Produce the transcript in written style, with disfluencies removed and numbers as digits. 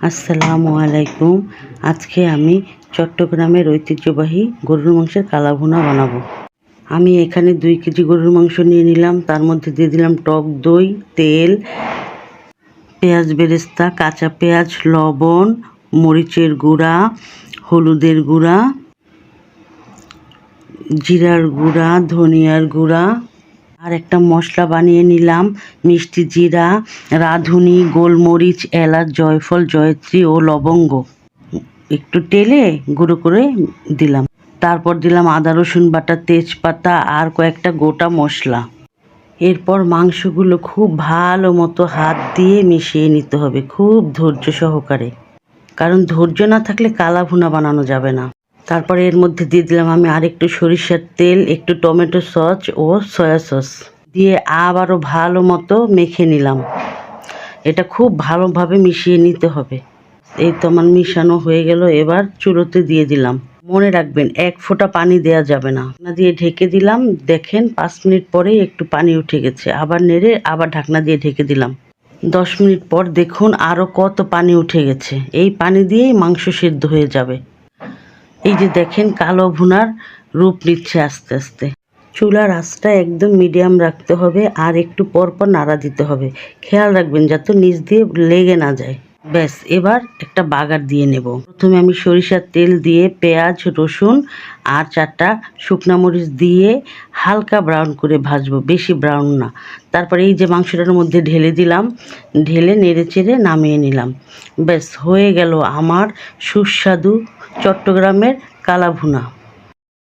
আসসালামু আলাইকুম। আজকে আমি চট্টগ্রামের ঐতিহ্যবাহী গরুর মাংসের কালাভুনা বানাবো। আমি এখানে 2 কেজি গরুর মাংস নিয়ে নিলাম। তার মধ্যে দিয়ে দিলাম টক দই, তেল, পেঁয়াজ বেরেস্তা, কাঁচা পেঁয়াজ, লবণ, মরিচের গুঁড়া, হলুদের গুঁড়া, জিরার গুঁড়া, ধনিয়ার গুঁড়া। আর একটা মশলা বানিয়ে নিলাম মিষ্টি জিরা, রাঁধুনি, গোলমরিচ, এলাচ, জয়ফল, জয়ত্রী ও লবঙ্গ একটু টেলে গুঁড়ো করে দিলাম। তারপর দিলাম আদা রসুন বাটা, তেজপাতা আর কয়েকটা গোটা মশলা। এরপর মাংসগুলো খুব ভালো মতো হাত দিয়ে মিশিয়ে নিতে হবে, খুব ধৈর্য সহকারে, কারণ ধৈর্য না থাকলে কালাভুনা বানানো যাবে না। তারপরে এর মধ্যে দিয়ে দিলাম আমি আরেকটু সরিষার তেল, একটু টমেটো সস ও সয়া সস দিয়ে আবারও ভালো মতো মেখে নিলাম। এটা খুব ভালোভাবে মিশিয়ে নিতে হবে। এই তো আমার মিশানো হয়ে গেল। এবার চুলোতে দিয়ে দিলাম। মনে রাখবেন 1 ফোঁটা পানি দেওয়া যাবে না। ঢাকনা দিয়ে ঢেকে দিলাম। দেখেন 5 মিনিট পরেই একটু পানি উঠে গেছে। আবার নেড়ে আবার ঢাকনা দিয়ে ঢেকে দিলাম। 10 মিনিট পর দেখুন আরও কত পানি উঠে গেছে। এই পানি দিয়েই মাংস সেদ্ধ হয়ে যাবে। এই যে দেখেন কালো ভুনার রূপ নিচ্ছে আস্তে আস্তে। চুলার আঁচটা একদম মিডিয়াম রাখতে হবে আর একটু পর পর নাড়া দিতে হবে। খেয়াল রাখবেন যাতে নিচ দিয়ে লেগে না যায়। ব্যাস, এবার একটা বাগার দিয়ে নেব। প্রথমে আমি সরিষার তেল দিয়ে পেঁয়াজ, রসুন আর 4টা শুকনা মরিচ দিয়ে হালকা ব্রাউন করে ভাজবো, বেশি ব্রাউন না। তারপরে এই যে মাংসটার মধ্যে ঢেলে দিলাম, ঢেলে নেড়ে চেড়ে নামিয়ে নিলাম। ব্যাস হয়ে গেল আমার সুস্বাদু চট্টগ্রামের কালাভুনা।